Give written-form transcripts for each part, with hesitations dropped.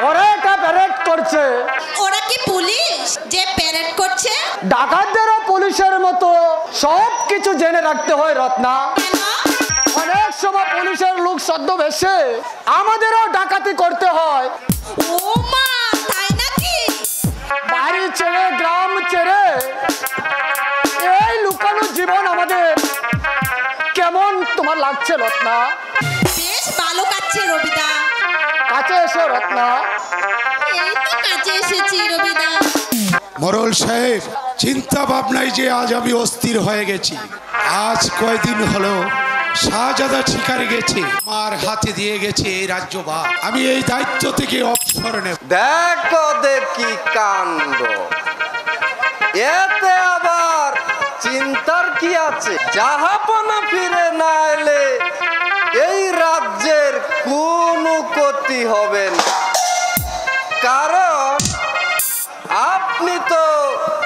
ওরা এটা প্যারেড করছে। ওরা কি পুলিশ যে প্যারেড করছে? ডাকাতদেরও পুলিশের মতো সব কিছু জেনে রাখতে হয় রত্না। অনেক সময় পুলিশের লোক ছদ্মবেশে আমাদেরও ডাকাতি করতে হয়। ও মা, তাই নাকি? বাড়ি ছেড়ে গ্রাম ছেড়ে এই লুকানো জীবন আমাদের কেমন তোমার লাগছে রত্না? বেশ ভালো কাটছে রবিদা। কাছে এসো রত্না। এই তো কাছে এসেছি রবিদা। মোরল সাহেব, চিন্তা ভাবনায় যে আজ আমি অস্থির হয়ে গেছি। আজ কয়দিন হলো শাহজাদা শিকারে গেছে, আমার হাতে দিয়ে গেছে এই রাজ্যভার। আমি এই দায়িত্ব থেকে অবসর নেব। দেখো দেখি কাণ্ড, এতে আবার চিন্তার কি আছে? জাহাপনা ফিরে না এলে এই রাজ্যের কোনো ক্ষতি হবে না, কারণ আপনি তো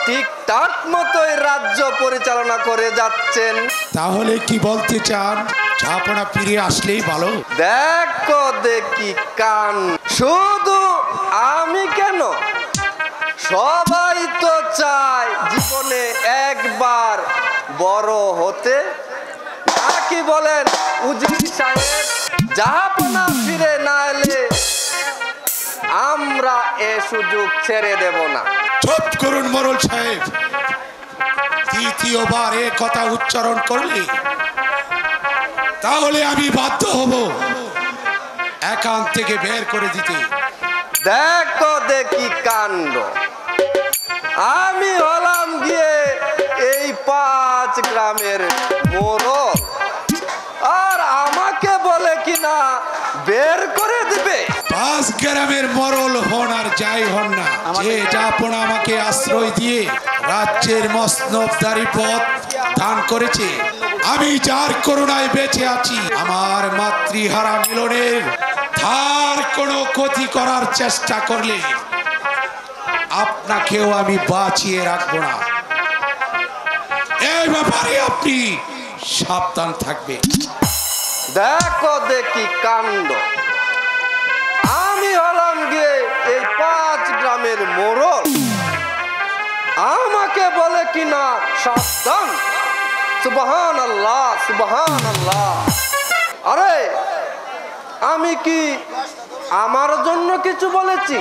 ঠিকঠাক মতোই রাজ্য পরিচালনা করে যাচ্ছেন। তাহলে কি বলতে চান, জাহাপনা ফিরে আসলেই ভালো? দেখো দেখি কান, শুধু আমি কেন, সবাই তো চায় জীবনে একবার বড় হতে, নাকি বলেন উজির সাহেব? জাহাপনা ফিরে না এলে আমরা এ সুযোগ ছেড়ে দেব না। চুপ করুন মোরল সাহেব, দ্বিতীয়বার এ কথা উচ্চারণ করলে তাহলে আমি বাধ্য হব এখান থেকে বের করে দিতে। দেখো দেখি কাণ্ড, আমি হলাম গিয়ে এই 5 গ্রামের মোড়ল, আর আমাকে বলে কিনা বের করে দিবে। 5 গ্রামের মোড়ল হন আর যাই হন না, যে জাহাপনা আমাকে আশ্রয় দিয়ে রাজ্যের মসনবদারি পদ দান করেছে, আমি যার করুণায় বেঁচে আছি, আমার মাতৃহারা মিলনের তার কোনো ক্ষতি করার চেষ্টা করলে আপনাকেও আমি বাঁচিয়ে রাখবো না। এই ব্যাপারে আপনি সাবধান থাকবেন। দেখো দেখি কাণ্ড, আমি হলাম গিয়ে এই 5 গ্রামের মোড়ল, আমাকে বলে কিনা সাবধান। সুবহানাল্লাহ, সুবহানাল্লাহ। আরে আমি কি আমার জন্য কিছু বলেছি?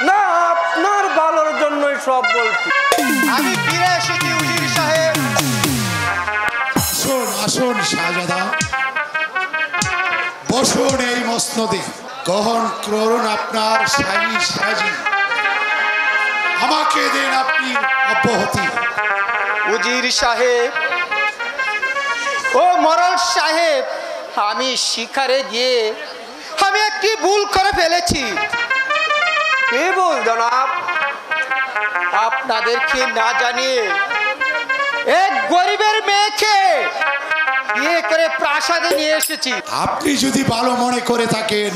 না, আপনার ভালোর জন্যই সব বলছি। আমি ফিরে এসেছি উজির সাহেব। আসুন আসুন শাহজাদা, বসুন এই মসনদে, গ্রহণ করুন আপনার শাহী সাজি, আমাকে দেন আপনি অব্যাহতি। উজির সাহেব, ও মোরল সাহেব, আমি শিকারে গিয়ে আমি একটি ভুল করে ফেলেছি। কি বল জনাব? আপনাদেরকে না জানিয়ে এক গরিবের মেয়েকে বিয়ে করে প্রাসাদে নিয়ে এসেছি। আপনি যদি ভালো মনে করে থাকেন,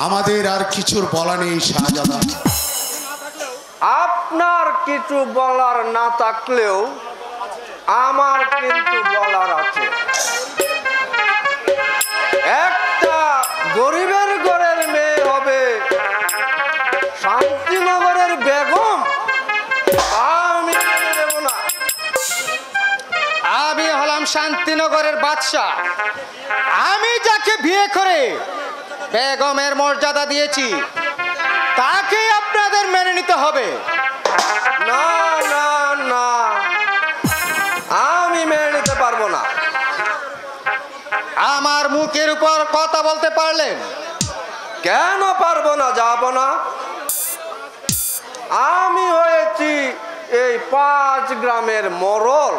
আমাদের আর কিছুর বলা নেই শাহজাদা। আপনার কিছু বলার না থাকলেও আমার কিন্তু বলার আছে। একটা গরিবের ঘরের মেয়ে হবে শান্তিনগরের বেগম, আমি মেনে নেব না। আমি হলাম শান্তিনগরের বাদশাহ। আমি যাকে বিয়ে করে বেগমের মর্যাদা দিয়েছি তাকে আপনাদের মেনে নিতে হবে। না না না, আমি মেনে নিতে পারবো না। আমার মুখের উপর কথা বলতে পারলেন? কেন পারবো না? যাব না। আমি হয়েছি এই 5 গ্রামের মোড়ল।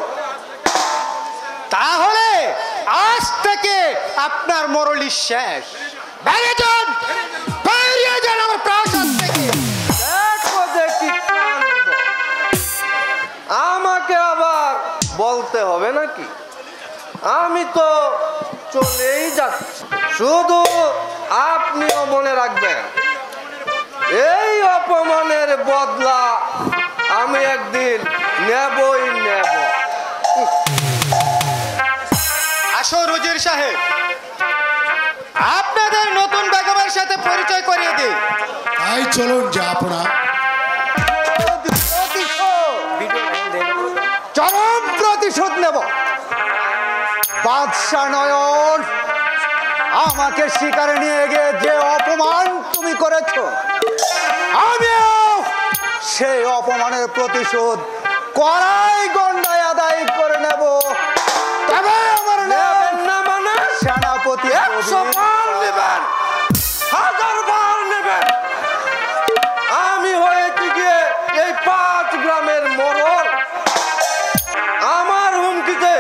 তাহলে আজ থেকে আপনার মরলি শেষ। বাইরে যান, বাইরে যান আমার প্রাসাদ থেকে। দেখো দেখি কাণ্ড, আমাকে আবার বলতে হবে নাকি? আমি তো চলেই যাচ্ছি। শুধু আপনিও মনে রাখবেন, এই অপমানের বদলা আমি একদিন নেবই নেব। আসো উজির সাহেব, আপনাদের নতুন বেগমের সাথে পরিচয় করিয়ে দিই। তাই চলুন জাহাপনা। চরম প্রতিশোধ নেব। বাদশা নয়ন, আমাকে শিকারে নিয়ে গিয়ে যে অপমান তুমি করেছো, আমিও সেই অপমানের প্রতিশোধ কড়াই গন্ডায় আদায় করে নেব। তবে আমার নেবেন না মানে সেনাপতি 100 বার নেবেন, 1000 বার নেবেন। আমি হয়েছি গিয়ে এই 5 গ্রামের মোড়ল। আমার হুমকিতে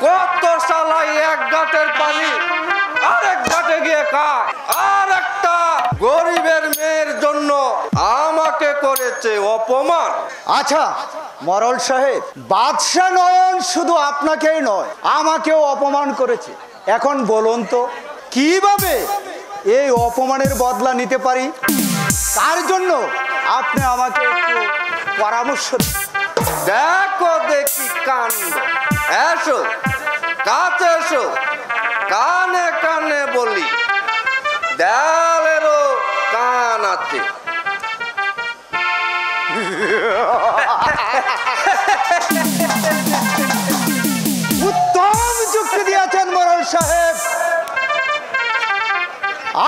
কত শালাই এক ঘাটের পানি আরেক ঘাটে গিয়ে খায়, আর একটা গরিবের মেয়ের জন্য আমাকে করেছে অপমান। আচ্ছা মরল সাহেব, বাদশা নয়ন শুধু আপনাকেই নয় আমাকেও অপমান করেছে। এখন বলুন তো কিভাবে এই অপমানের বদলা নিতে পারি? তার জন্য আপনি আমাকে একটু পরামর্শ দিন। দেখো দেখি কাণ্ড। এসো কাছে এসো, কানে কানে বলি, দেয়ালেরও কান আছে। উত্তম যুক্তি দিয়েছেন মরল সাহেব।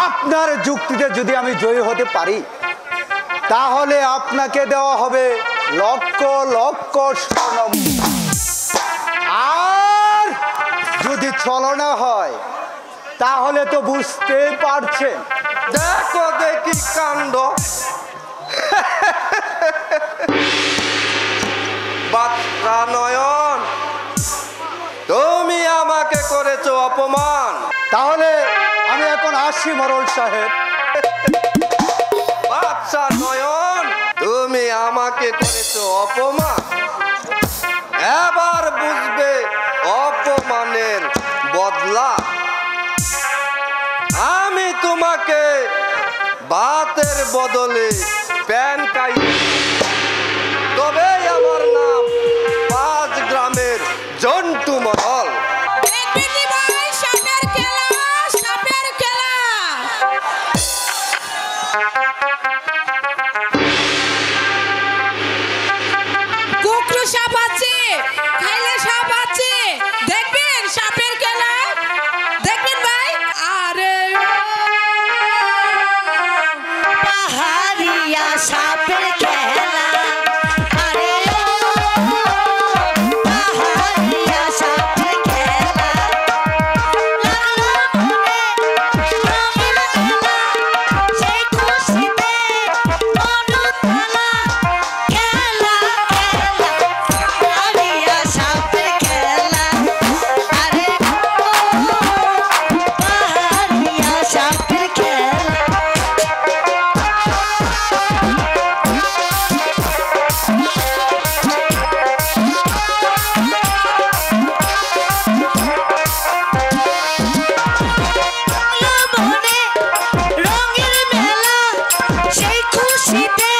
আপনার যুক্তিতে যদি আমি জয়ী হতে পারি তাহলে আপনাকে দেওয়া হবে লক্ষ লক্ষ স্বর্ণ। আর যদি ছলনা হয় তাহলে তো বুঝতেই পারছেন। দেখো দেখি কাণ্ড। বাদশা নয়ন, তুমি আমাকে করেছো অপমান। তাহলে আমি এখন আসি মরল সাহেব। বাদশা নয়ন, তুমি আমাকে করেছো অপমান। এবার বুঝবে অপমানের বদলা। আমি তোমাকে ভাতের বদলে প্যান খাই, তবেই আমার নাম 5 গ্রামের জন্টু মহল। দেখবি কি ভাই, সাপের খেলা, সাপের খেলা। কুকুর সাপ আছে, খাইলে সাপ আছে, দেখবেন সাপের খেলা, দেখবেন ভাই। আরে পাহাড়িয়া সাপের খেলা, আরে ও পাহাড়িয়া সাপের খেলা, লাগলো মনে রঙের খেলা, সেই খুশিতে অনুতলা, খেলা খেলা পাহাড়িয়া সাপের খেলা, আরে ও পাহাড়িয়া সাপের খেলা। মনে রঙের মেলা, সেই খুশিতে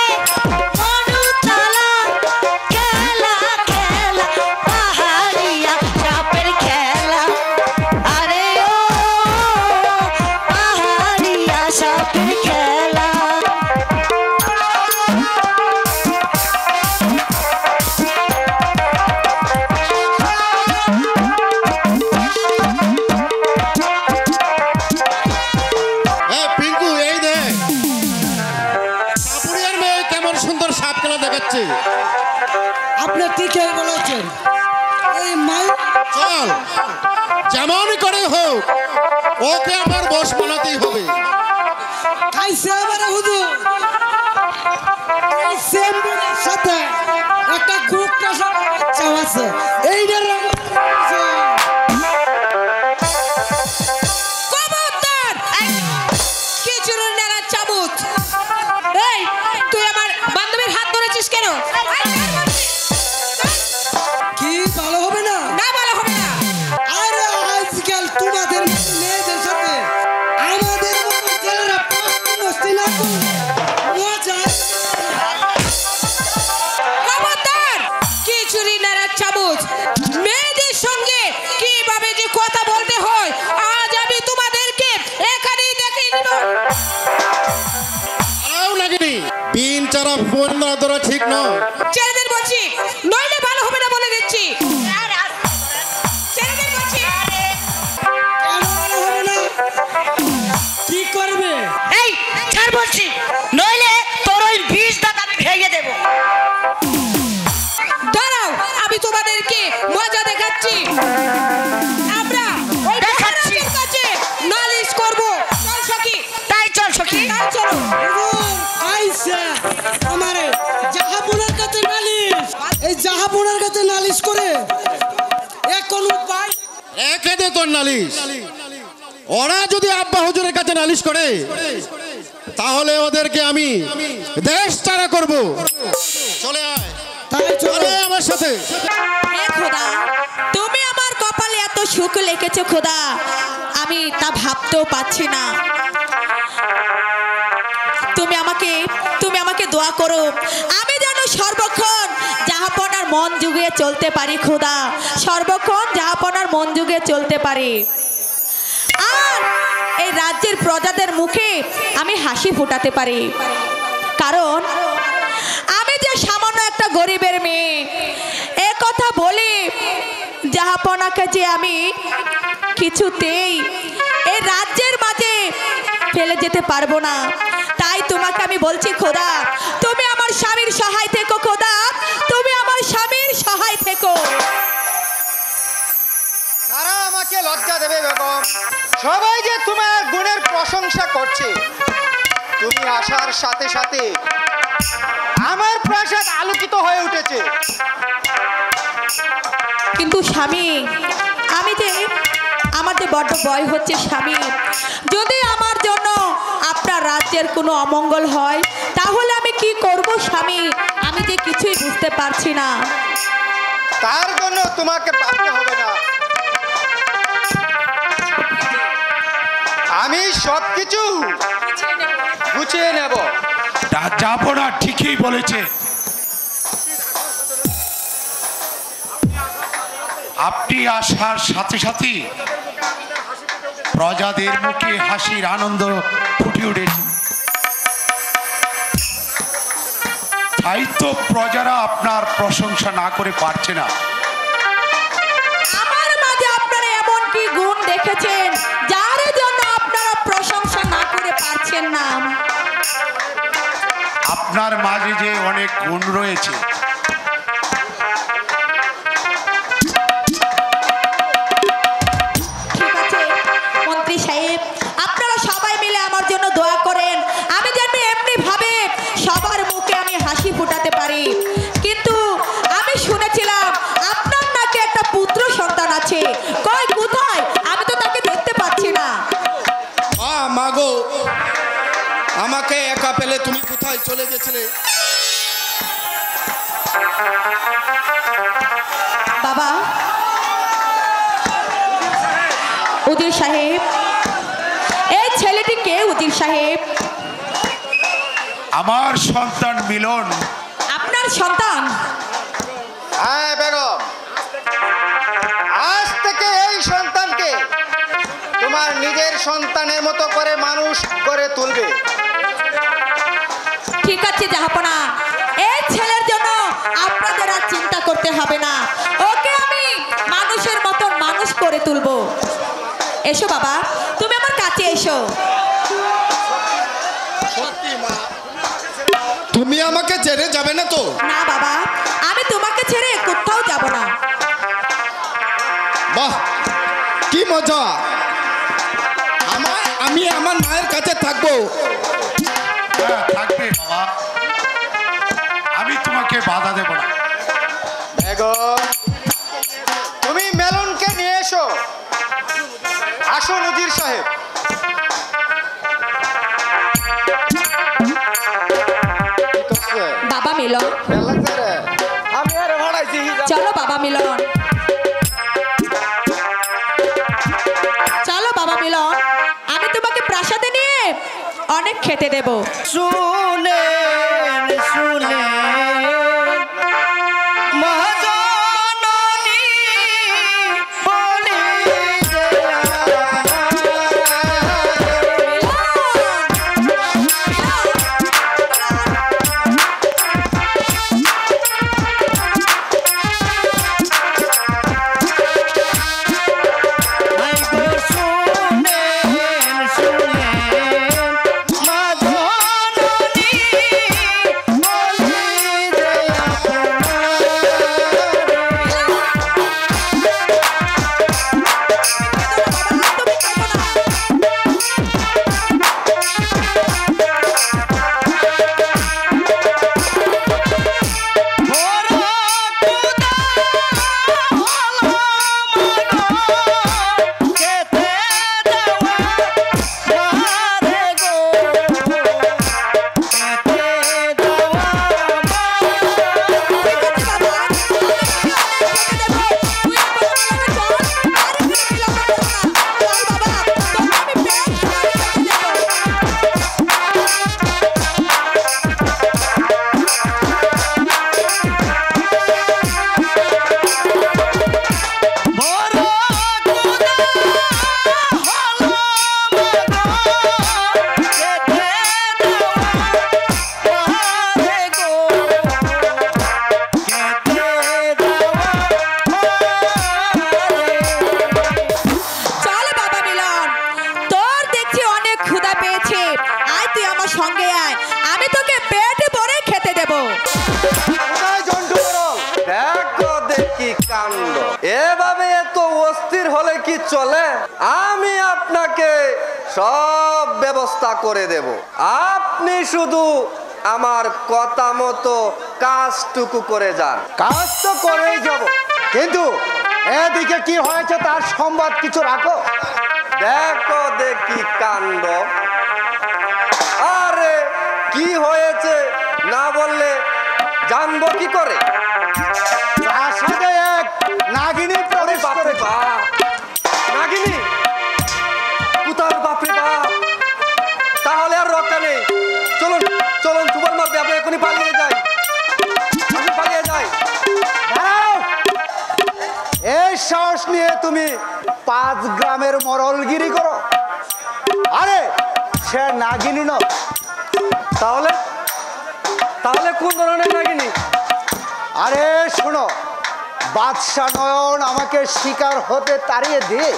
অনুতলা, খেলা খেলা পাহাড়িয়া সাপের খেলা, আরে ও পাহাড়িয়া সাপের খেলা। এই পিঙ্কু, এই দেখ সাপুরিয়ার মেয়ে কেমন সুন্দর সাপ খেলা দেখাচ্ছে। আপনি ঠিকই বলেছেন। এই মাই চল, যেমনই করে হোক ওকে আমার বশ বানাতেই হবে। খাইছে আমারে হুজুর। এই সেম্বুরের সাথে একটা খুব কাঁচা বাচ্চা আছে। এইটার খবরদার! খিচুড়ির নেড়া চাবুক। এই, তুই আমার বান্ধবীর হাত ধরেছিস কেন? কি ভালো হবে না? না, ভালো হবে না। আরে আজকাল তোমাদের মতো মেয়েদের সাথে আমাদের মতো ছেলেরা পাঁচটি নষ্টি না করলে মজা আসবে না। খবরদার! খিচুড়ি নেড়া চাবুক। বন্দনা দেওয়া ঠিক নয়। ছেলেদের বলছি নইলে ভালো হবে না বলে দিচ্ছি। ছেলেদের বলছি কেন ভালো হবে না? কি করবে? এই ছাড় বলছি, নইলে তোর ওই বিষ দাঁত আমি ভেঙে দেবো। দাঁড়াও, আমি তোমাদেরকে মজা দেখাচ্ছি। আমরা ওই দেখাচ্ছি। মহারাজের কাছে নালিশ করব। চল সখী, তাই চল সখী। তাই চলো। হুজুর, আইসা আমারে জাহাপুনার কাছে নালিশ। এই জাহাপুনার কাছে নালিশ করে এ কোন উপায়? রেখে দে তোর নালিশ। ওরা যদি আব্বা হুজুরের কাছে নালিশ করে তাহলে ওদেরকে আমি দেশ ছাড়া করব। চলে আয়, তাই চলো। চলে আয় আমার সাথে। হে খোদা, তুমি আমার কপালে এত সুখ লিখেছো খোদা, আমি তা ভাবতেও পাচ্ছি না। তুমি আমাকে দোয়া করো, আমি যেন সর্বক্ষণ জাহাপনার মন জুগিয়ে চলতে পারি খোদা, সর্বক্ষণ জাহাপনার মন জুগিয়ে চলতে পারি। আর এই রাজ্যের প্রজাদের মুখে আমি হাসি ফোটাতে পারি। কারণ আমি যে সামান্য একটা গরিবের মেয়ে, এ কথা বলি জাহাপনাকে যে আমি কিছুতেই এই রাজ্যের মাঝে ফেলে যেতে পারবো না। তাই তোমাকে আমি বলছি খোদা, তুমি আমার স্বামীর সহায় থেকো খোদা, তুমি আমার স্বামীর সহায় থেকো। তারা আমাকে লজ্জা দেবে বেগম। সবাই যে তোমার গুণের প্রশংসা করছে, তুমি আসার সাথে সাথে আমার প্রাসাদ আলোকিত হয়ে উঠেছে। কিন্তু স্বামী, আমার যে বড্ড ভয় হচ্ছে স্বামী, যদি আমার জন্য আপনার রাজ্যের কোনো অমঙ্গল হয় তাহলে আমি কি করব স্বামী, আমি যে কিছুই বুঝতে পারছি না। তার জন্য তোমাকে ভাবতে হবে না, আমি সবকিছু গুছিয়ে নেব। যাবো না, ঠিকই বলেছে। আপনি আসার সাথে সাথে প্রজাদের মুখে হাসির আনন্দ ফুটে উঠেছে। তাই তো প্রজারা আপনার প্রশংসা না করে পারছে না। আমার মাঝে আপনারা এমন কি গুণ দেখেছেন যার জন্য আপনারা প্রশংসা না করে পারছেন না? আপনার মাঝে যে অনেক গুণ রয়েছে, ঠিক আছে মন্ত্রী সাহেব, আপনারা সবাই মিলে আমার জন্য দোয়া করেন, আমি যেন এমনি ভাবে সবার মুখে আমি হাসি ফোটাতে পারি। কিন্তু আমি শুনেছিলাম আপনার নাকি একটা পুত্র সন্তান আছে, কই কোথায়? আমি তো তাকে দেখতে পাচ্ছি না। মাগো, আমাকে একা পেলে তুমি কোথায় চলে গেছিলে? বাবা উজির সাহেব, এই ছেলেটি কে উজির সাহেব? আমার সন্তান মিলন। আপনার সন্তান? হ্যাঁ বেগম, আজ থেকে এই সন্তানকে তোমার নিজের সন্তানের মতো করে মানুষ করে তুলবে। ঠিক আছে জাহাপনা, এই ছেলের জন্য আপনাদের আর চিন্তা করতে হবে না, ওকে আমি মানুষের মতন মানুষ করে তুলবো। এসো বাবা, তুমি আমার কাছে এসো। সত্যি মা, তুমি আমাকে ছেড়ে যাবে না তো? না বাবা, আমি তোমাকে ছেড়ে কোথাও যাব না। বাহ, কি মজা! আমি আমার মায়ের কাছে থাকবো। হ্যাঁ, থাকবে বাবা, আমি তোমাকে বাধা দেব না। বেগম, তুমি মেলনকে নিয়ে এসো। আসুন উজির সাহেব। বাবা মিলন, আমি আর ভাড়াইছি। চলো বাবা মিলন, চলো বাবা মিলন, আমি তোমাকে প্রাসাদে নিয়ে অনেক খেতে দেব। শুনেন শুনেন মহাজননী বলি সঙ্গে আয়, আমি তোকে পেট ভরে খেতে দেব। কোথায় জন্টু মোড়ল? দেখো দেখি কাণ্ড, এভাবে এত অস্থির হলে কি চলে? আমি আপনাকে সব ব্যবস্থা করে দেব, আপনি শুধু আমার কথা মতো কাজটুকু করে যান। কাজ তো করেই যাব, কিন্তু এদিকে কি হয়েছে তার সংবাদ কিছু রাখো। দেখো দেখি কাণ্ড, আরে কি হয়েছে না বললে জানবো কি করে? প্রাসাদে এক নাগিনী প্রবেশ বাপরে করেছে। বাপ, নাগিনী কোথার? বাপরে বাপ, তাহলে আর রক্ষা নেই। চলুন চলুন, সুবল মারবে, আপনি এখনই পালিয়ে যাই, আমি পালিয়ে যাই। দাঁড়াও! এই সাহস নিয়ে তুমি 5 গ্রামের মরলগিরি করো? আরে সে নাগিনী নয়। তাহলে তাহলে কোন ধরনের নাগিনী? আরে শোনো, বাদশা নয়ন আমাকে শিকার হতে তাড়িয়ে দিয়ে,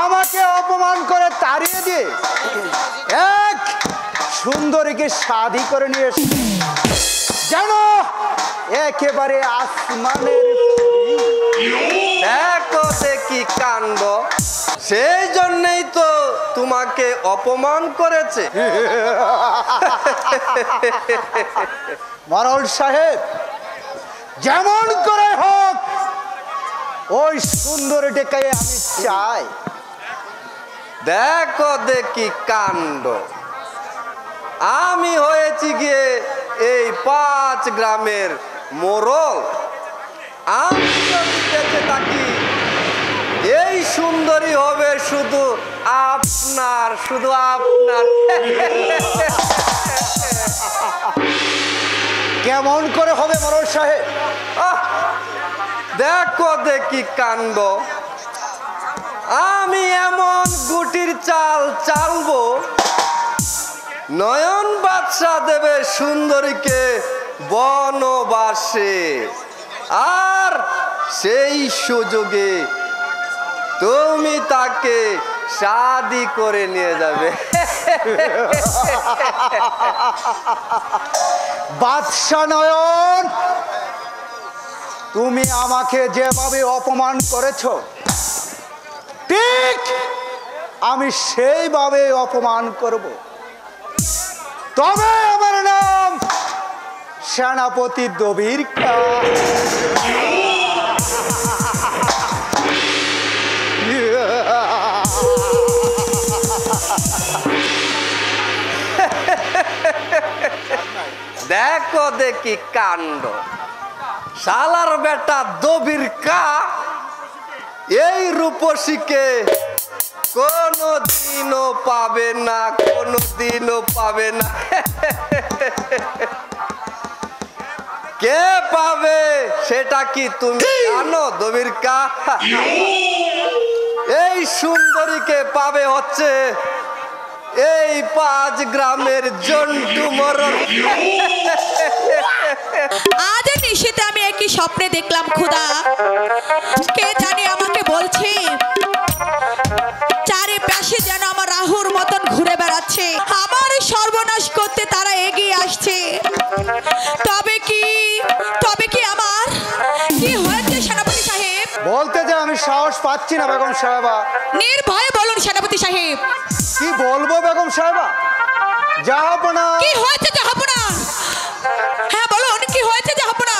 আমাকে অপমান করে তাড়িয়ে দিয়ে এক সুন্দরীকে শাদি করে নিয়ে এসে যেন একেবারে আসমানের পরী। দেখো দেখি কাণ্ড, সেই জন্যই তো তোমাকে অপমান করেছে। মরল সাহেব, যেমন করে হোক ওই সুন্দরীটাকে আমি চাই। দেখো দেখি কাণ্ড, আমি হয়েছি গিয়ে এই 5 গ্রামের মোড়ল, আমি যদি দেখে থাকি এই সুন্দরী হবে শুধু আপনার, শুধু আপনার। কেমন করে হবে মরল সাহেব? আহ, দেখো দেখি কাণ্ড, আমি এমন গুটির চাল চালবো, নয়ন বাদশা দেবে সুন্দরীকে বনবাসে, আর সেই সুযোগে তুমি তাকে শাদি করে নিয়ে যাবে। বাদশা নয়ন, তুমি আমাকে যেভাবে অপমান করেছো, ঠিক আমি সেইভাবে অপমান করব। তবে আমার নাম সেনাপতি দবির কা। দেখো দেখি কাণ্ড, শালার বেটা দবির কা এই রূপসীকে কোনো দিনও পাবে না, কোনো দিনও পাবে না। কে পাবে সেটা কি তুমি জানো দবির কা? এই সুন্দরীকে পাবে হচ্ছে এই 5 গ্রামের জন্টু মোড়ল। আজ নিশীতে আমি একই স্বপ্নে দেখলাম খোদা, কে জানি আমাকে বলছে চারিপাশে যেন আমার রাহুর মতন ঘুরে বেড়াচ্ছে, আমার সর্বনাশ করতে তারা এগিয়ে আসছে। তবে কি আমার কি হয়েছে সেনাপতি সাহেব? বলতে যে আমি সাহস পাচ্ছি না বেগম সাহেবা। নির্ভয়ে বলুন সেনাপতি সাহেব। কি বলবো বেগম সাহেবা? জাহাপনা। কি হয়েছে জাহাপনা? হ্যাঁ বলুন, কি হয়েছে জাহাপনা?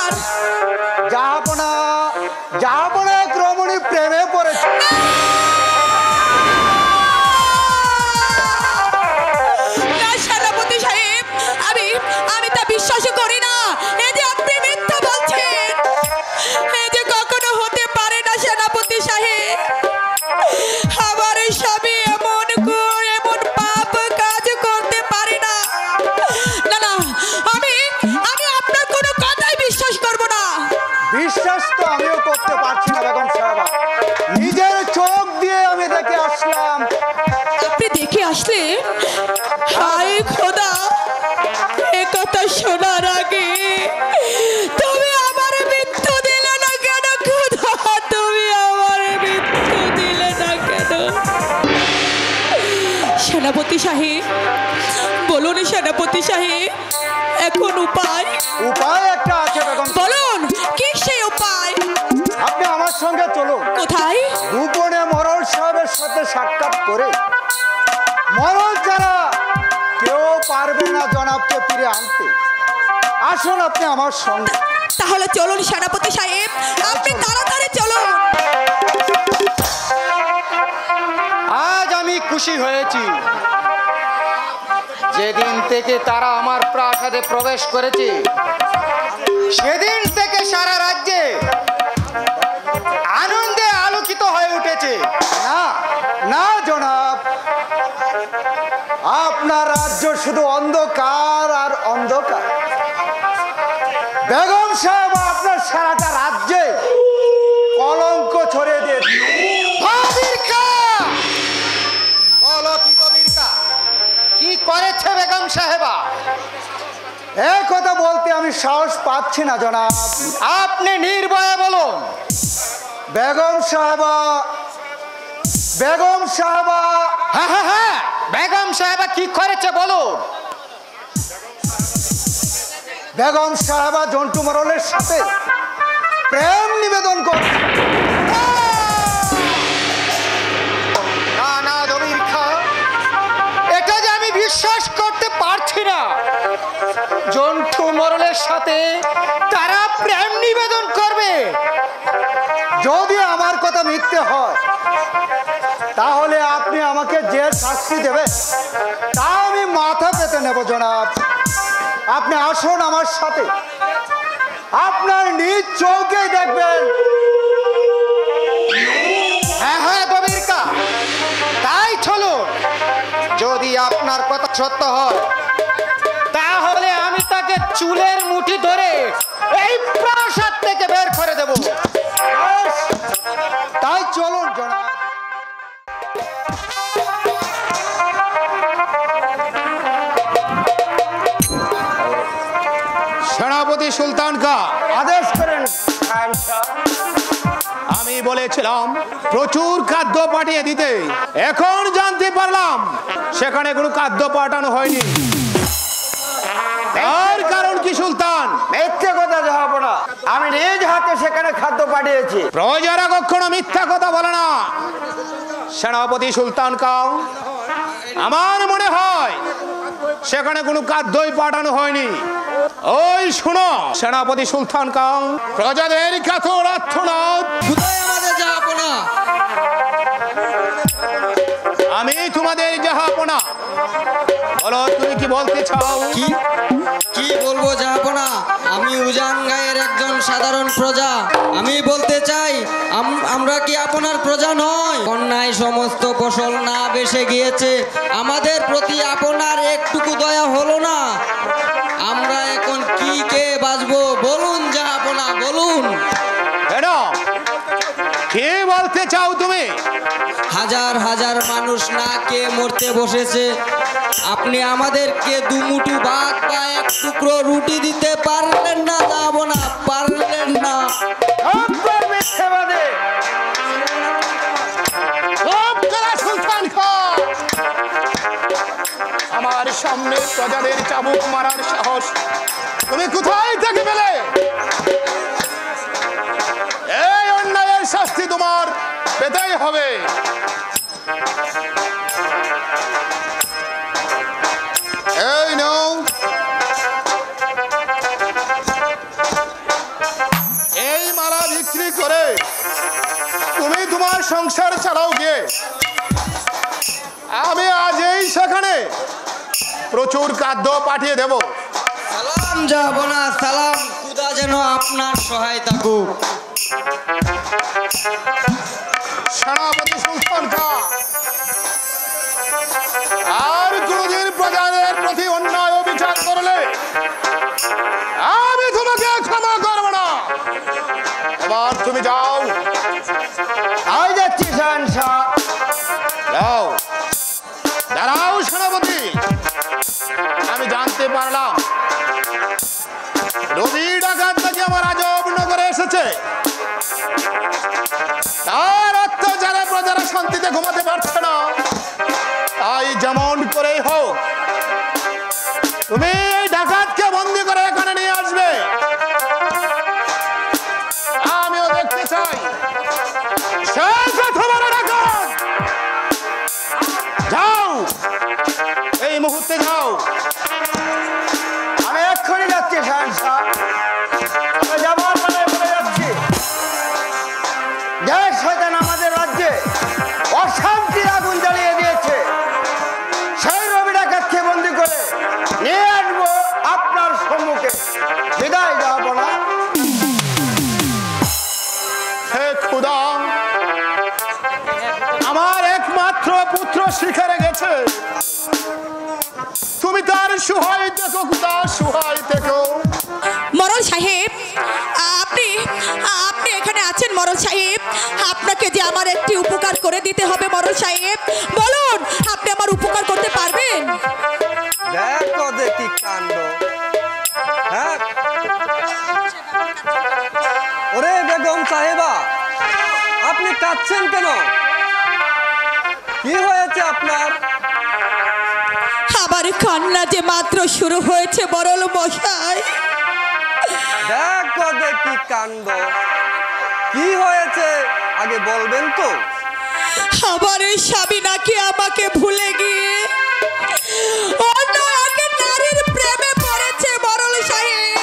জাহাপনা, জাহাপনা এক রমণী প্রেমে পড়েছে। না সেনাপতি সাহেব, আমি তা বিশ্বাস করি না। এই যে আপনি মিথ্যা বলছেন, এই যে কখনো হতে পারে না সেনাপতি সাহেব। আমার স্বামী এমন পাপ কাজ করতে পারে না। না না, আমি আপনার কোনো কথাই বিশ্বাস করব না। বিশ্বাস তো আমিও করতে পারছি না বেগম সাহেবা, নিজের চোখ দিয়ে আমি দেখে আসলাম। আপনি দেখে আসলে? হায় খোদা, এ কথা শোনার আগে তুমি আমার মৃত্যু দিলে না কেন খোদা? তুমি আমার মৃত্যু দিলে না কেন? সেনাপতি সাহেব, বলুন সেনাপতি সাহেব, এখন উপায়? উপায় একটা আছে বেগম। বলুন কি সেই উপায়? আপনি আমার সঙ্গে চলুন। কোথায়? গোপনে মরল সাহেবের সাথে সাক্ষাৎ করে মরল ছাড়া কেউ পারবে না জনাবকে ফিরে আনতে। আসুন আপনি আমার সঙ্গে। তাহলে চলুন সেনাপতি সাহেব, আপনি তাড়াতাড়ি চলুন। আজ আমি খুশি হয়েছি। যেদিন থেকে তারা আমার প্রাসাদে প্রবেশ করেছে সেদিন থেকে সারা রাজ্যে আনন্দে আলোকিত হয়ে উঠেছে। না না জনাব, আপনার রাজ্য শুধু অন্ধকার আর অন্ধকার। বেগম সাহেব আপনার সারাটা রাজ্যে কলঙ্ক ছড়িয়ে দিয়েছে। বলো কি কবিরকা, কি করেছে বেগম সাহেবা? এই কথা বলতে আমি সাহস পাচ্ছি না জনাব। আপনি নির্ভয়ে বলুন। বেগম সাহেবা, বেগম সাহেবা। হ্যাঁ হ্যাঁ হ্যাঁ, বেগম সাহেবা কি করেছে বলুন। বেগম সাহেবা জন্টু মরলের সাথে প্রেম নিবেদন করে। না না দবির খা, এটা যে আমি বিশ্বাস করতে পারছি না। জন্টু মরলের সাথে তারা প্রেম নিবেদন করবে। যদি আমার কথা মিথ্যে হয় তাহলে আপনি আমাকে যে শাস্তি দেবে তা আমি মাথা পেতে নেব জনাব। আপনি আসুন আমার সাথে, আপনার নিজ চোখে দেখবেন। হ্যাঁ হ্যাঁ দবিরকা, তাই চলুন। যদি আপনার কথা সত্য হয় তাহলে আমি তাকে চুলের মুঠি ধরে এই প্রাসাদ থেকে বের করে দেব। তাই চলুন জনাব। সেনাপতি সুলতান কা আদেশ করেন। আমি বলেছিলাম প্রচুর খাদ্য পাঠিয়ে দিতে, এখন জানতে পারলাম সেখানে কোনো খাদ্য পাঠানো হয়নি। তার কারণ কি সুলতান? মিথ্যে কথা যাব না, আমি নিজ হাতে সেখানে খাদ্য পাঠিয়েছি। প্রজারা কখনো মিথ্যা কথা বলে না। সেনাপতি সুলতান কাউ, আমার মনে হয় সেখানে কোনো খাদ্যই পাঠানো হয়নি। ওই শুনো সেনাপতি সুলতান কাউ, প্রজাদের কাতর আর্তনাদ কোথায় আমাদের জাহাপনা? আমি তোমাদের জাহাপনা। বলো তুমি কি বলতে চাও? কি বলবো জাহাপনা? আমি উজান গায়ের একজন সাধারণ প্রজা। আমি বলতে চাই আমরা কি আপনার প্রজা নয়? বন্যায় সমস্ত ফসল না বেসে গিয়েছে, আমাদের প্রতি আপনার একটুকু দয়া হলো না। আমরা এখন কি কে বাঁচবো বলুন জাহাপনা, বলুন। কি বলতে চাও তুমি? হাজার হাজার মানুষ না কে মরতে বসেছে, আপনি আমাদেরকে দুমুঠো ভাত বা এক টুকরো রুটি দিতে পারলেন না জাহাপনা, পারলেন না। সুলতান খান, আমার সামনে প্রজাদের চাবুক মারার সাহস তুমি কোথায় থেকে পেলে? এই অন্যায়ের শাস্তি তোমার পেতেই হবে। এই নাও, এই মালা বিক্রি করে তুমি তোমার সংসার চালাও গিয়ে। আমি আজই সেখানে প্রচুর খাদ্য পাঠিয়ে দেব। সালাম জাহাপনা, সালাম। খোদা যেন আপনার সহায় থাকুক। সেনাপতি সুলতান খান, আর কোনদিন প্রজাদের প্রতি অন্যায় অবিচার করলে আমি তোমাকে ক্ষমা করব না। এবার তুমি যাও। আই যাচ্ছি শাহ। যাও। দাঁড়াও সেনাপতি, আমি জানতে পারলাম রবি ডাকাত নাকি আমার আজব নগরে এসেছে। তার অত্যাচারে প্রজারা শান্তিতে ঘুমাতে পারছে না। তাই যেমন করেই হোক এই মুহূর্তে যাও। আমি এক্ষুনি যাচ্ছি শাহেনশাহ, আমি যাবার মানে বলে যাচ্ছি। যে শয়তান আমাদের রাজ্যে অশান্তির আগুন জ্বালিয়ে দিয়েছে, সেই রবি ডাকাতকে বন্দি করে নিয়ে আসবো আপনার সম্মুখে। বিদায় যাবো না। হে খুদা, আমার একমাত্র পুত্র শিখরে গেছে, তুমি তার সুহাই দেখো খুদা, সুহাই দেখো। মরল সাহেব, আপনি আপনি এখানে আছেন মরল সাহেব? আপনাকে যে আমার একটি উপকার করে দিতে হবে মরল সাহেব, বলুন আপনি আমার উপকার করতে পারবেন? দেখো দেখি কাণ্ড। হ্যাঁ, ওরে বেগম সাহেবা, আপনি কাঁদছেন কেন? কি হয়েছে আপনার? আমার কান্না যে মাত্র শুরু হয়েছে মরল মশাই। দেখো দেখি কাণ্ড। কি হয়েছে আগে বলবেন তো? আমার এই স্বামী নাকি আমাকে ভুলে গিয়ে অন্য এক নারীর প্রেমে পড়েছে মরল সাহেব।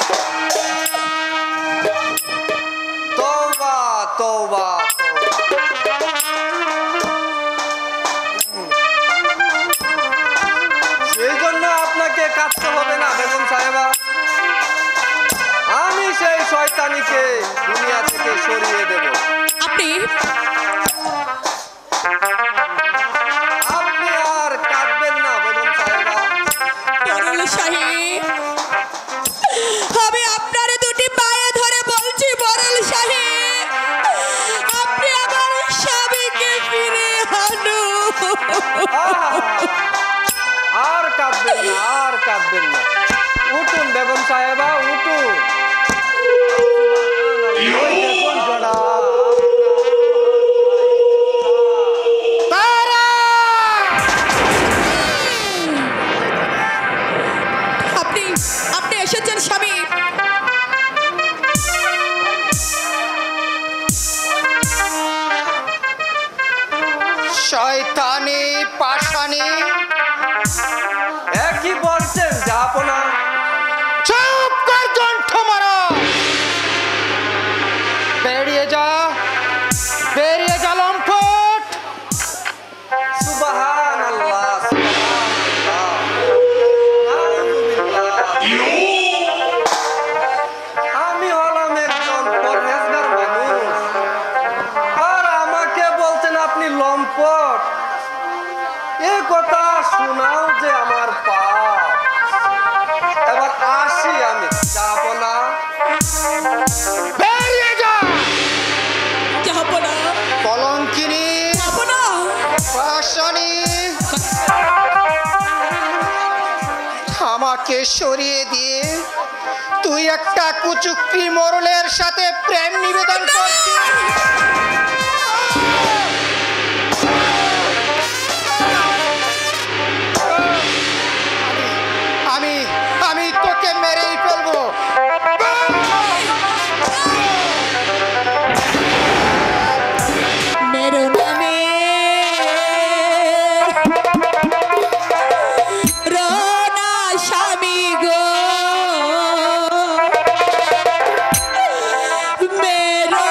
তওবা তওবা। সেই জন্য আপনাকে কাঁদতে হবে না বেগম সাহেবা। আমি সেই শয়তানিকে দুনিয়া থেকে সরিয়ে দেব। আপনি আপনি আর কাঁদবেন না বেগম সাহেবা। মরল সাহেব, আমি আপনার দুটি পায়ে ধরে বলছি মরল সাহেব, আপনি আমার স্বামীকে ফিরে আনুন। আর কাঁদবেন না, আর কাঁদবেন না। উঠুন বেগম সাহেবা, উঠুন। ওই দেখুন জনাব, আপনি আপনি এসেছেন স্বামী। শয়তানি পাশানি। কি বলছেন জাহাপনা? চুপ কর, কণ্ঠ মারো। বেরিয়ে যা, বেরিয়ে যা লম্পট। সুবহানাল্লাহ, সুবহানাল্লাহ। নাউযুবিল্লাহ। আমি হলাম একজন পরহেজগার মানুষ, আর আমাকে বলছেন আপনি লম্পট। এ কথা শোনাও যে আমার পাপ। এবার আসি আমি, যাবো না। বেরিয়ে যা যাবো না, কলঙ্কিনী যাবো না। পাশানি। আমাকে সরিয়ে দিয়ে তুই একটা কুচুকরি মরলের সাথে প্রেম নিবেদন করছিস। আমি আমি তোকে মেরেই ফেলবো। মেরো নামে রোনা স্বামী গো, মেরো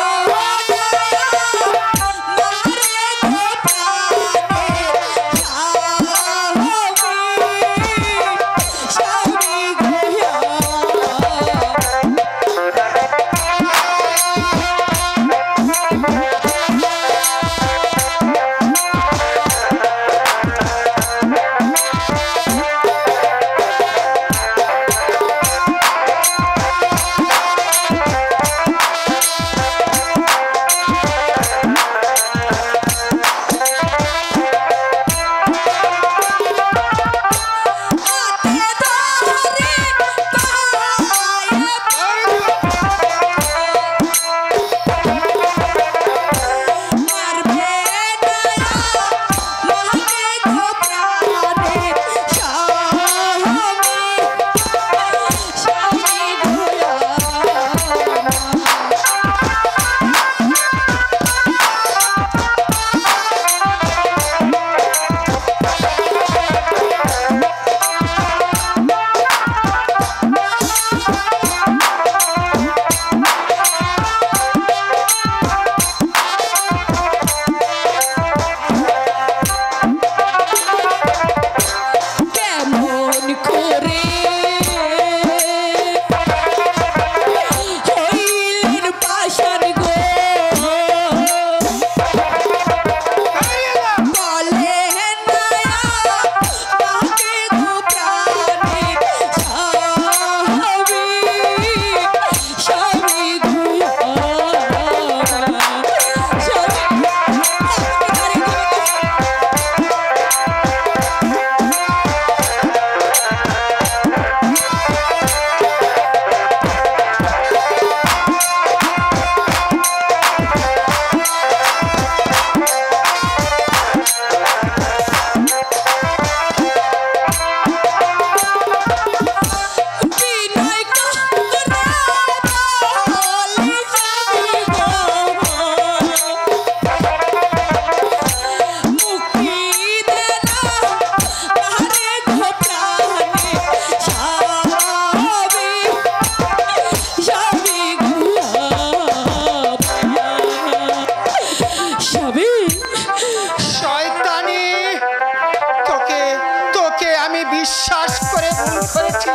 বিশ্বাস করে ভুল করেছি।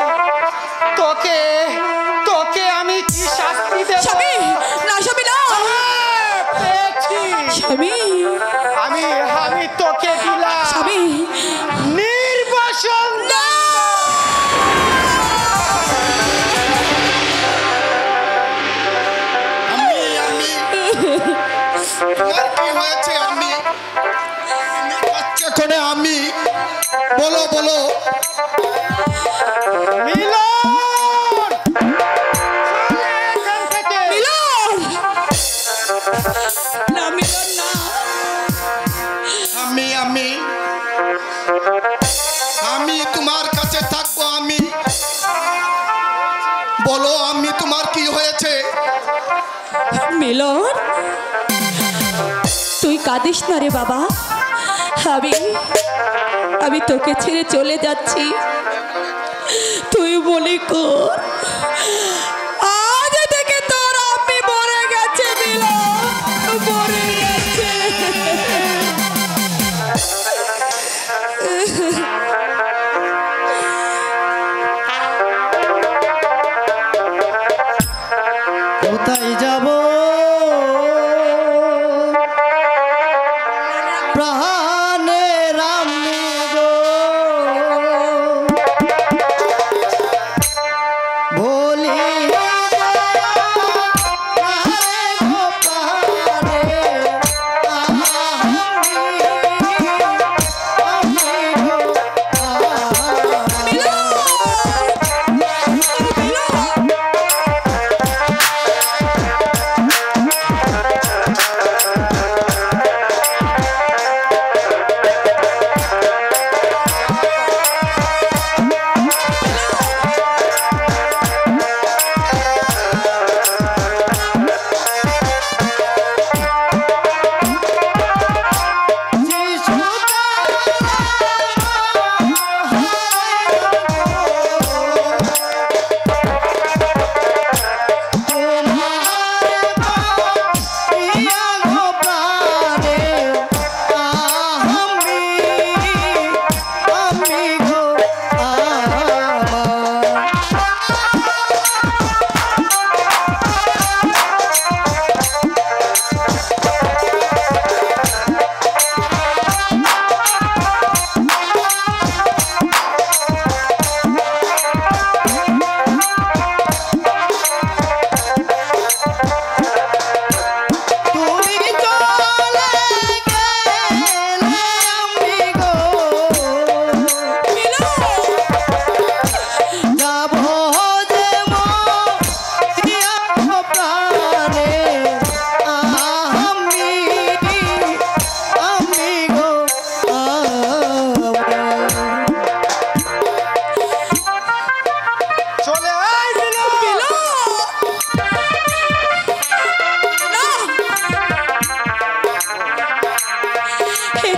তোকে তোকে আমি কি শাস্তি দেব? স্বামী না, স্বামী না, পেয়েছি। স্বামী, আমি আমি তোকে দিলাম স্বামী নির্বাসন। না। তোমার কি হয়েছে? আমি বলো বলো। মিলন, চলে এখান থেকে। মিলন না, মিলন না। আমি তোমার কাছে থাকবো। বলো, আমি তোমার কি হয়েছে? মিলন, তুই কাঁদিস না রে বাবা। আমি তোকে ছেড়ে চলে যাচ্ছি। তুই বলি কর, আজ থেকে তোর আমি মরে গেছে। মিলন মরে গেছে। কোথায় যাব প্রাণের আমি গো, বলি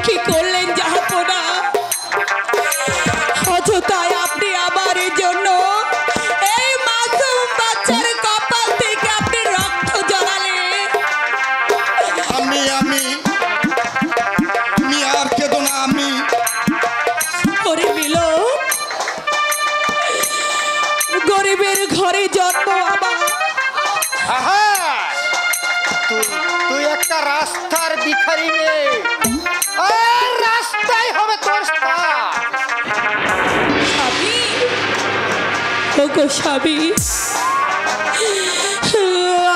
কি করলেন জাহাপনা? অযথায় আপনি আমার জন্য এই মাসুম বাচ্চার কপাল থেকে আপনি রক্ত জড়ালেন। আমি আর কেঁদো না। ওরে মিলন, গরিবের ঘরে জন্ম আমার। তুই একটা রাস্তার ভিখারি মেয়ে, আর রাস্তায় হবে তোর স্থান। স্বামী, ওগো স্বামী,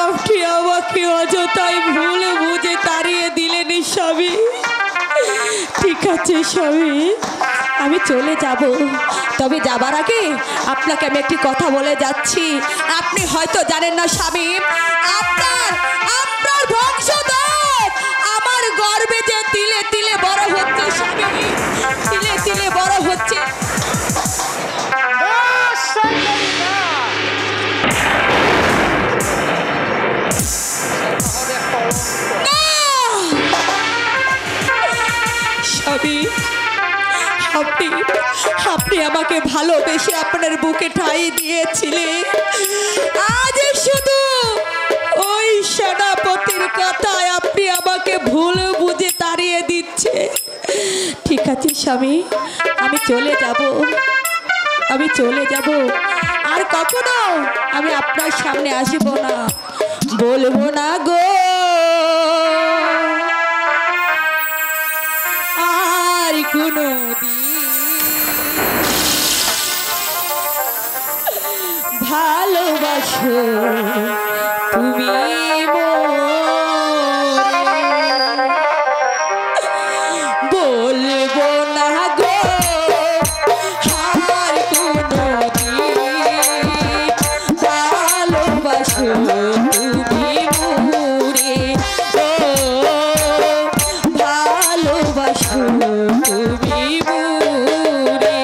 আপনি আমাকে অযথায় ভুল বুঝে তাড়িয়ে দিলেন স্বামী। ঠিক আছে স্বামী, আমি চলে যাব। তবে যাবার আগে আপনাকে আমি একটি কথা বলে যাচ্ছি। আপনি হয়তো জানেন না স্বামী, আপনার আপনার বংশধর আমার গর্বে যে তিলে তিলে বড় হচ্ছে স্বামী, তিলে তিলে বড় হচ্ছে। স্বামী, আপনি আপনি আমাকে ভালোবেসে আপনার বুকে ঠাঁই দিয়েছিলেন। আজ শুধু ওই সেনাপতির কথায় আপনি আমাকে ভুল বুঝে তাড়িয়ে দিচ্ছে। ঠিক আছে স্বামী, আমি চলে যাব। আমি চলে যাব, আর কখনো আমি আপনার সামনে আসব না, বলবো না গো আর কোনো ভালোবাসো তুমি বলবো না গো আর কোনদিন ভালোবাসো তুমি মোরে, ও ভালোবাসো তুমি মোরে।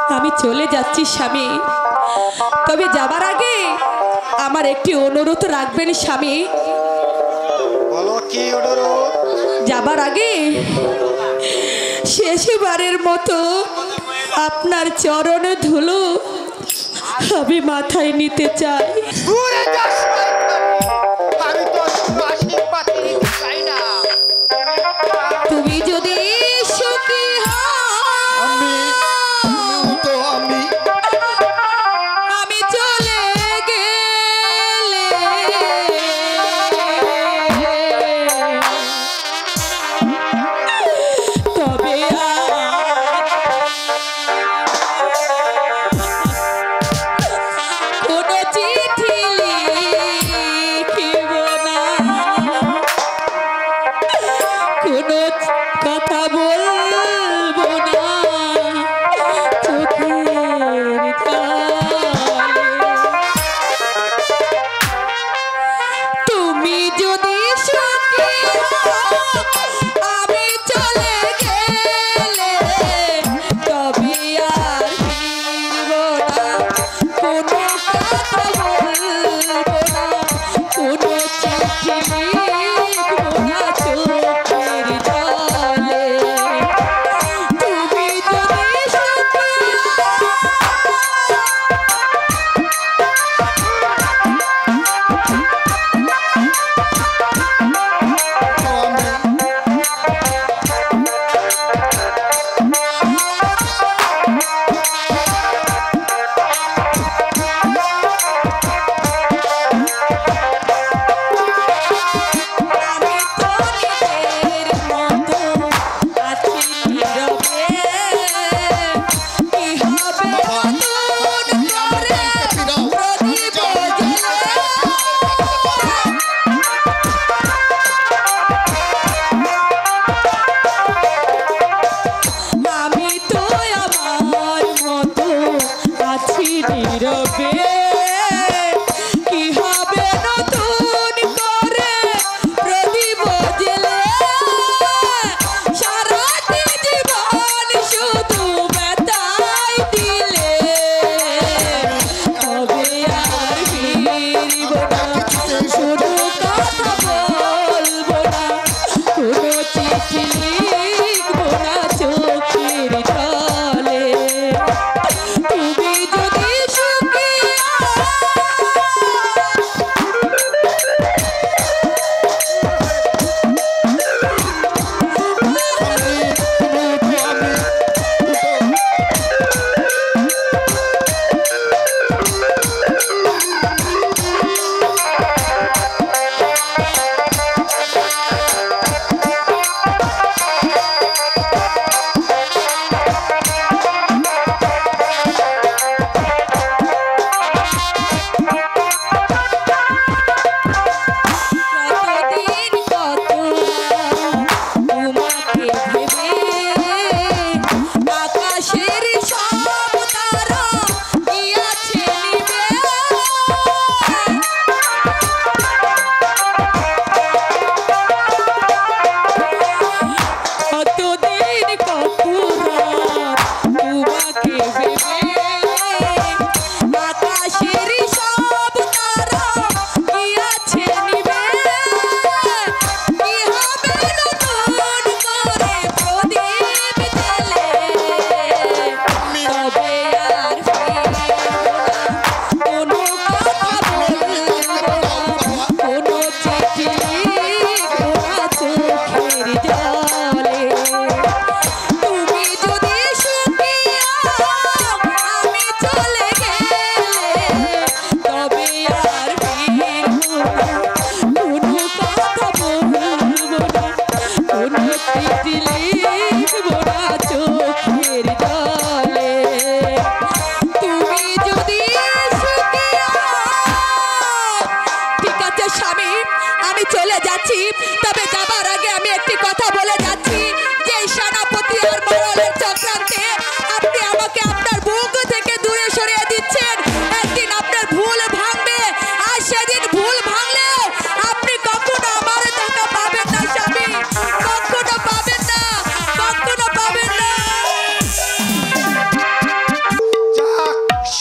স্বামী চলে যাচ্ছি স্বামী, তবে যাবার আগে আমার একটি অনুরোধ রাখবেন স্বামী। বলো কি অনুরোধ? যাবার আগে শেষবারের মতো আপনার চরণ ধুলো আমি মাথায় নিতে চাই। আমি তো আশীর্বাদ নিতে চাই না। তুমি যদি সুখী হও আমি চলে গেলে তবে কোনো চিঠি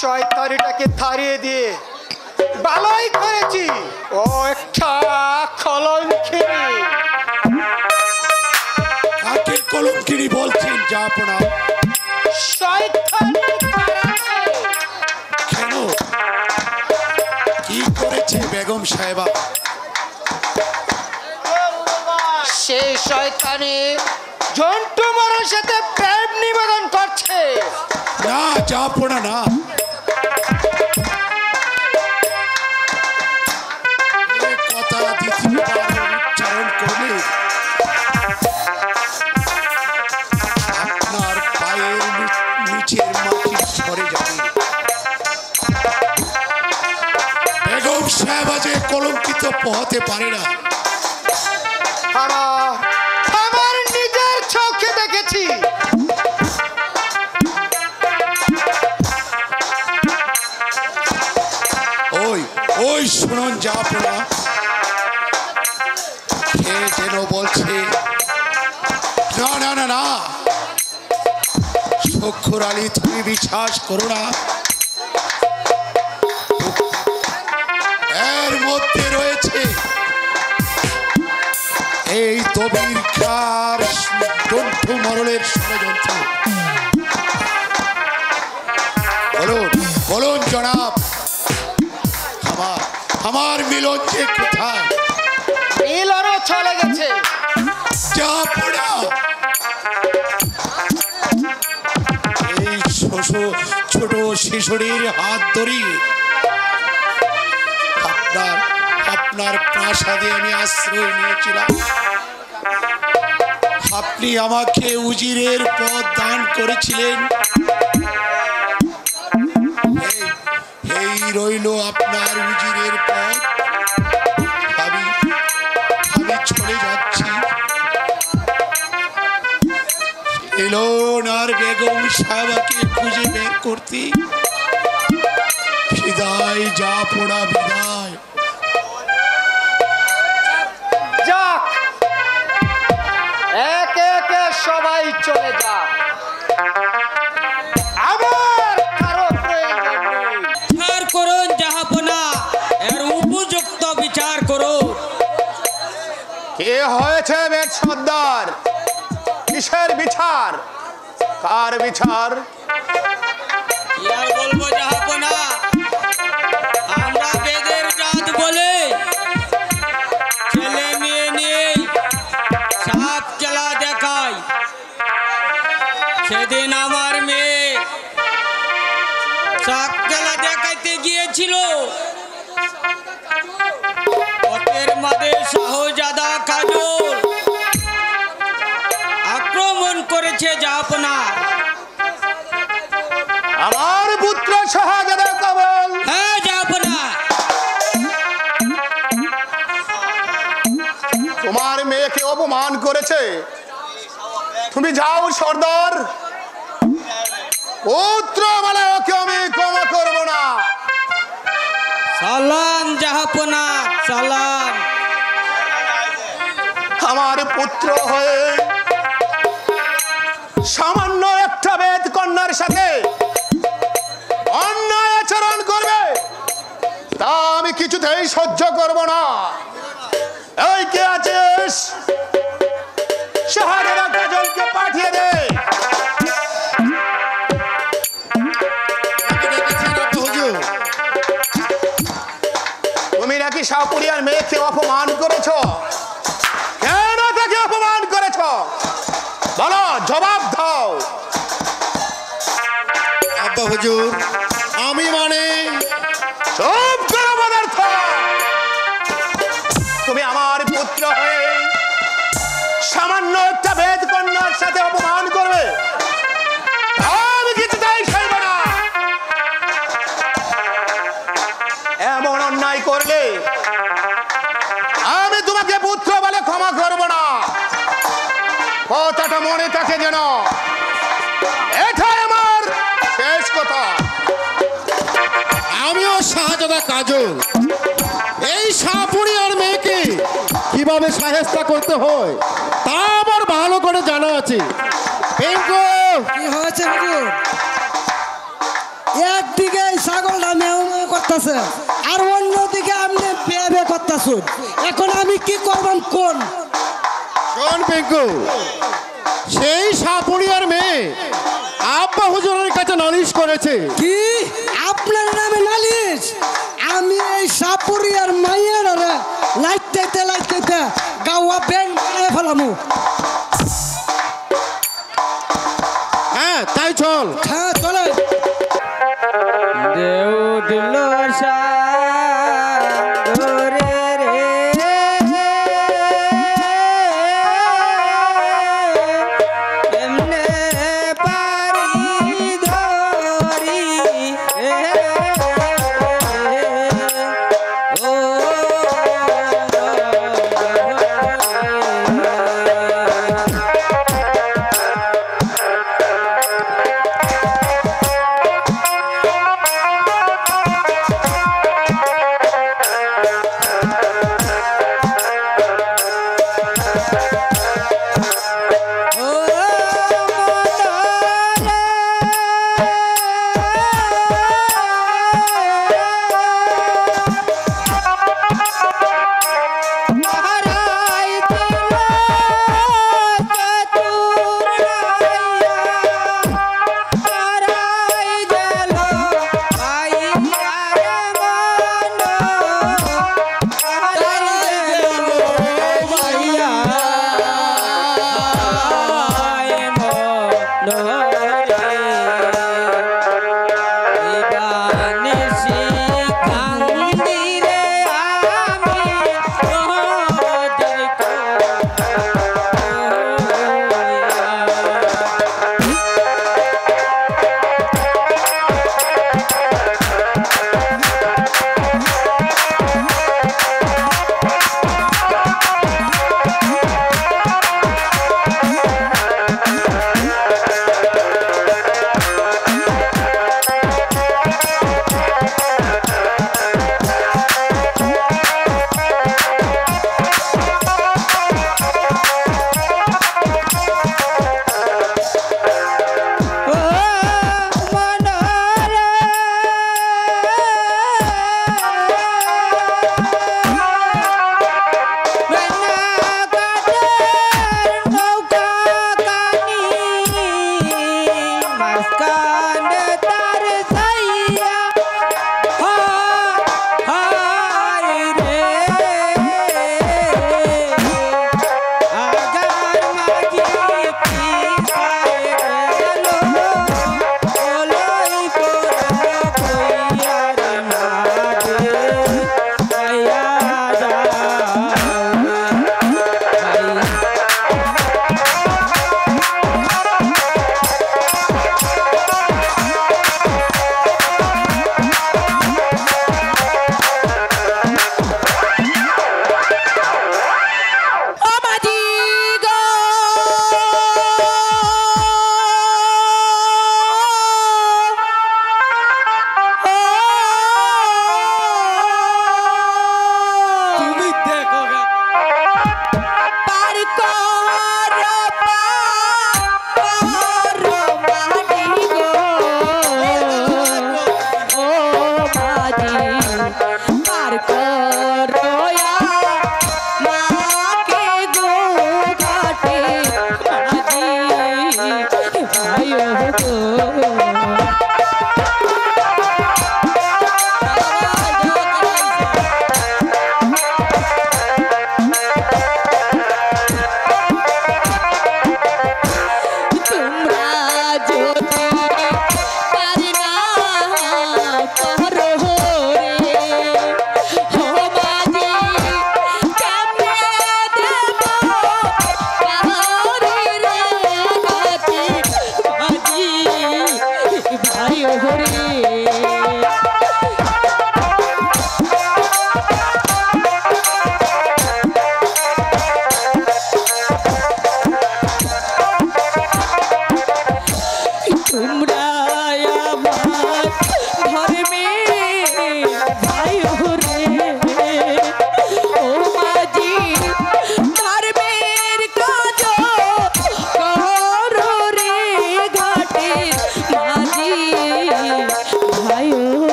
শয়তানিটাকে তাড়িয়ে দিয়ে ভালোই করেছি। ও একটা কলঙ্কিনী। কাকে কলঙ্কিনী বলছেন জাহাপনা? শয়তানি। কেন, কি করেছে বেগম সাহেবা? সেই শয়তানি জন্টু মারার সাথে প্রেম নিবেদন করছে। না জাহাপনা না, কথা দ্বিতীয়বার উচ্চারণ করলে আপনার পায়ের নিচের মাটি সরে যাবে। বেগম সাহেবা যে কলঙ্কিত হতে পারে না। আমার নিজের চোখে দেখেছি। ওই ওই শুনুন জাহাপনা, কে যেন বলছে না না না না, শখুর আলী তুমি বিশ্বাস করো না, এর মধ্যে রয়েছে কবির খার দন্ঠু মরণের ষড়যন্ত্র। বলুন বলুন জনাব, আমার মিলন যে কোথায়? মিলনও চলে গেছে। জাহাপনা এই ছোট শিশুটির হাত ধরি আপনার প্রাসাদে আমি আশ্রয় নিয়েছিলাম। আপনি আমাকে উজিরের পদ দান করেছিলেন। এই রইল আপনার উজিরের পদ। আমি চলে যাচ্ছি। এলোন আর বেগম সাহেবাকে খুঁজে বের করতে। বিদায় জাহাপনা, বিদায়। যাক, একে একে সবাই চলে যা, আমার কারো প্রয়োজন নেই। বিচার করুন জাহাপনা, এর উপযুক্ত বিচার করুন। কে হয়েছে বেদ সর্দার? কিসের বিচার? কার বিচার? কি আর বলবো জাহাপনা, আমরা বেদের জাত বলে ছেলে মেয়ে নিয়ে সাপ খেলা দেখাই। সেদিন আমার মেয়ে সাপ খেলা দেখাইতে গিয়েছিল, পথের মাঝে শাহজাদা কাজল আক্রমণ করেছে জাহাপনা। আমার পুত্র শাহজাদা কাজল? হ্যাঁ জাহাপনা। তোমার মেয়েকে অপমান করেছে? তুমি যাও সর্দার, পুত্র বলে ওকে আমি ক্ষমা করব না। সালাম জাহাপনা, সালাম। আমার পুত্র হয়ে সামান্য একটা বেদ কন্যার সাথে অন্যায় আচরণ করবে, তা আমি কিছুতেই সহ্য করব না। এই কে আছিস? শাহজাদা কাজলকে পাঠিয়ে দে। তুমি নাকি শাহপুরিয়ার মেয়েকে অপমান করেছ? কেন তাকে অপমান করেছ? বলো, জবাব দাও। আব্বা হুজুর, আমি চুপ করো পদার্থ। তুমি আমার পুত্র হয়ে সামান্য একটা বেদ কন্যার সাথে অপমান করবে, আমি কিছুতেই সইব না। এমন অন্যায় করলে আমি তোমাকে পুত্র বলে ক্ষমা করব না। কথাটা মনে থাকে যেন। এটাই আমার শেষ কথা। আমিও শাহজাদা কাজল এই শাহপুরিয়ার মেয়েকে কিভাবে সাহেস্তা করতে হয় তা আমার ভালো করে জানা আছে। পিঙ্কু, কি হয়েছে হুজুর? একদিকে ছাগলটা মেউ মেউ করতেছে আর অন্যদিকে আপনি বে বে করতেছেন। এখন আমি কি করবাম কোন? শোন পিঙ্কু, সেই শাহপুরিয়ার মেয়ে আব্বা হুজুরের কাছে নালিশ করেছে। কি আপনার নামে নালিশ? আমি এই সাপুরিয়ার মাইয়ের লাইতে লাইতে গাওয়া ব্যাং বানিয়ে ফেলামু। হ্যাঁ তাই চল। হ্যাঁ চলে। দেউ দিল সাগরে রে, কেমনে পারি ধরি ও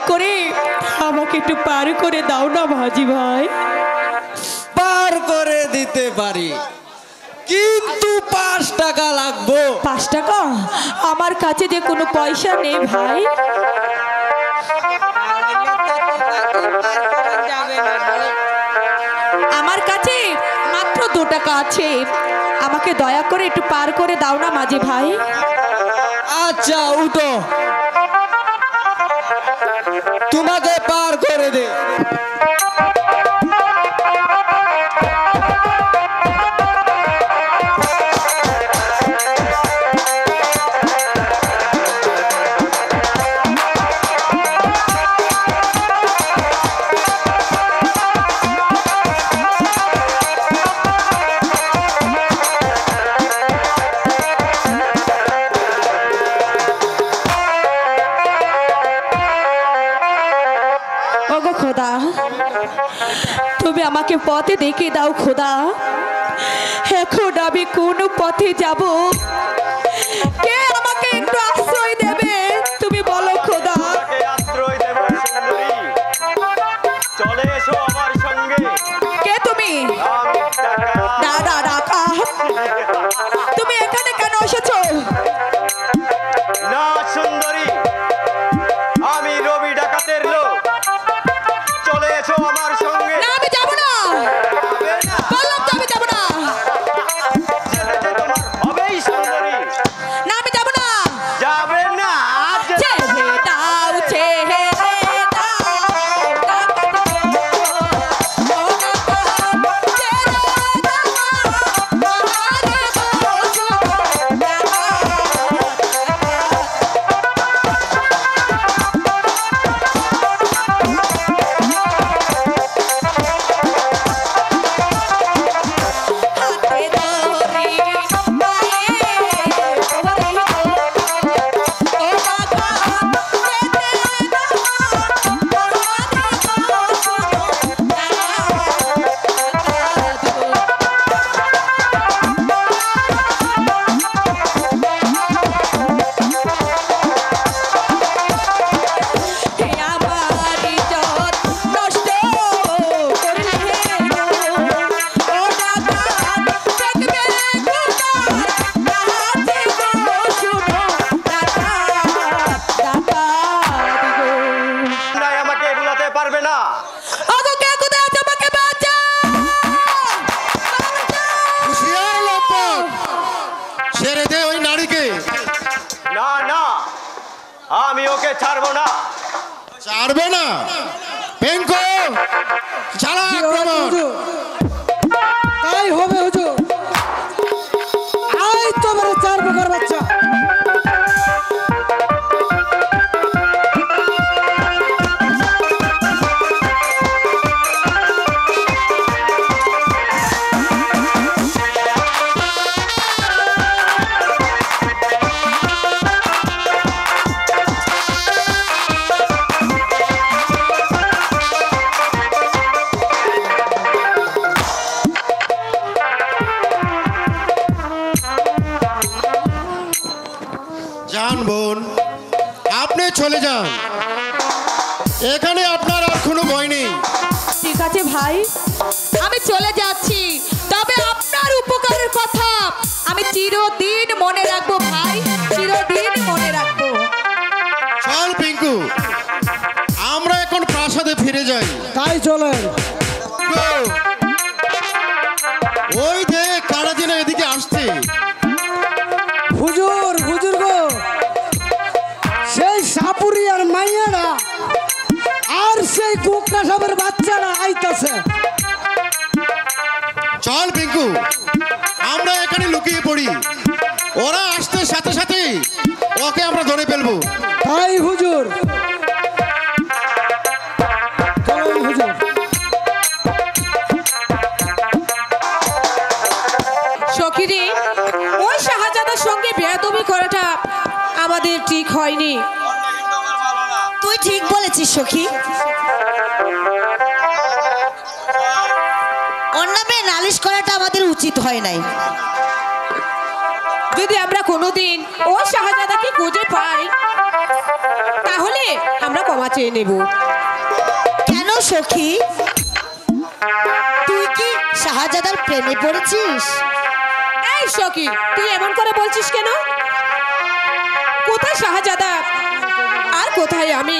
করে আমাকে একটু পার করে দাও না মাঝি ভাই। পার করে দিতে পারি, কিন্তু 5 টাকা লাগবো। 5 টাকা? আমার কাছে যে কোনো পয়সা নেই ভাই। আমার কাছে মাত্র 2 টাকা আছে, আমাকে দয়া করে একটু পার করে দাও না মাঝি ভাই। আচ্ছা উঠো, তোমাকে পার করে দে। ওগো খোদা, তুমি আমাকে পথে দেখে দাও খোদা। এখন আমি কোন পথে যাব? কে আমাকে একটু আশ্রয় দেবে তুমি বলো খোদা। আশ্রয় দেব সুন্দরী, চলে এসো আমার সঙ্গে। কে তুমি? দাদা ডাকা, তুমি এখানে কেন এসেছো? না সুন্দরী, আমি রবি ডাকাতের লোক। চলে এসো আমার সঙ্গে। না আমি যাব না, বললাম তো আমি যাব না। হবেই সুন্দরী। না আমি যাব না। যাবে না? ছেড়ে দাও, ছেড়ে আমি ওকে ছাড়বো না। ছাড়বে না? পেঙ্কো চালা আক্রমণ। তাই হবে হুজুর। আই তো মেরে 4 বকর বাচ্চা। যান বোন, আপনি চলে যান, এখানে আপনার আর কোনো ভয় নেই। ঠিক আছে ভাই, আমি চলে যাচ্ছি, তবে আপনার উপকারের কথা আমি চিরদিন মনে রাখবো ভাই, চিরদিন মনে রাখবো। চল পিঙ্কু, আমরা এখন প্রাসাদে ফিরে যাই। তাই চলেন। ওই দেখ কারা যেন এদিকে আসছে। হুজুর হুজুর গো, সেই সাপুরি আর মাইয়ারা আর সেই কুকরা সবের বাচ্চারা আইতাছে। চল পিঙ্কু, আমরা এখানে লুকিয়ে পড়ি, ওরা আসতে সাথে সাথে ওকে আমরা ধরে ফেলবো। তাই হুজুর, চলেন হুজুর। সখিরে, ওই শাহজাদার সঙ্গে বেয়াদবি করাটা আমাদের ঠিক হয়নি। তুই ঠিক বলেছিস সখী। অন্য মেয়ে নালিশ করাটা আমাদের উচিত হয় নাই। যদি আমরা কোনোদিন ওই শাহজাদাকে খুঁজে পাই, তাহলে আমরা ক্ষমা চেয়ে নেব। কেন সখী, তুই কি শাহজাদার প্রেমে পড়েছিস? এই সখী, তুই এমন করে বলছিস কেন? কোথায় শাহজাদা আর কোথায় আমি?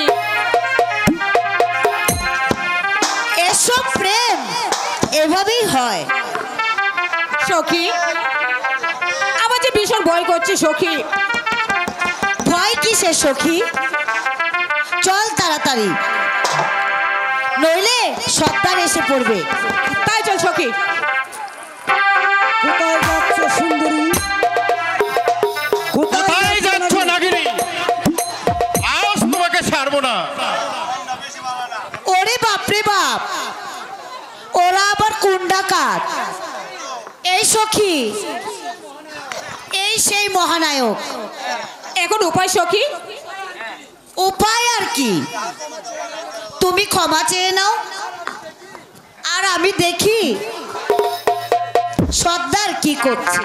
এসব প্রেম এভাবেই হয় সখী, আমার যে ভীষণ ভয় করছে সখী। ভয় কিসের সখী? চল তাড়াতাড়ি, নইলে সর্দার এসে পড়বে। তাই চল সখী। কোথায় যাচ্ছ সুন্দরী? কোথায় যাচ্ছ নাগিনী? আজ তোমাকে ছাড়বো না। ওরে বাপরে বাপ, ওরা আবার কোন ডাকাত? এই সখী, এই সেই মহানায়ক। এখন উপায় সখী? উপায় আর কি, তুমি ক্ষমা চেয়ে নাও, আর আমি দেখি সর্দার কি করছে।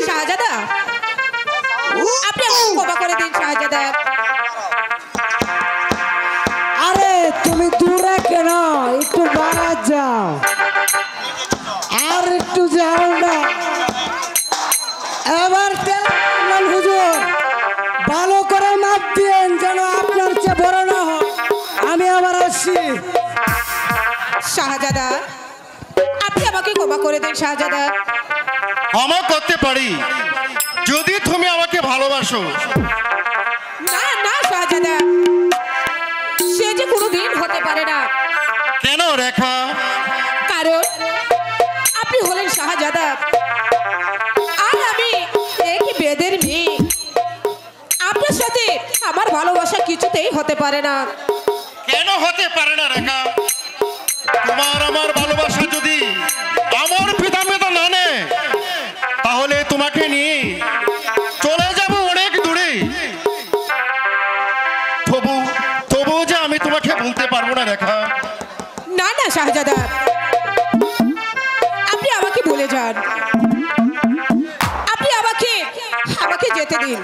শাহজাদা, আপনি আমাকে ক্ষমা করে দিন শাহজাদা। আরে তুমি দূরে কেন, একটু বাড়া যাও, আর একটু যাও না। এবার তেল হুজুর ভালো করে মাপ দিয়েন, যেন আপনার চেয়ে বড় না হয়। আমি আবার আসছি। শাহজাদা, আপনি আমাকে ক্ষমা করে দিন শাহজাদা। ক্ষমা করতে পারি যদি তুমি আমাকে ভালোবাসো। না না শাহজাদা, সে যে কোনোদিন হতে পারে না। কেন রেখা? কারণ আপনি হলেন শাহজাদা, আর আমি একই বেদের মেয়ে। আপনার সাথে আমার ভালোবাসা কিছুতেই হতে পারে না। কেন হতে পারে না রেখা? তোমার আমার ভালোবাসা যদি আমার পিতা মাতা না নেয়, তাহলে তোমাকে নিয়ে চলে যাব অনেক দূরে। তবু যে আমি তোমাকে বলতে পারবো না রেখা। না না শাহজাদা, আপনি আমাকে ভুলে যান। আপনি আমাকে যেতে দিন।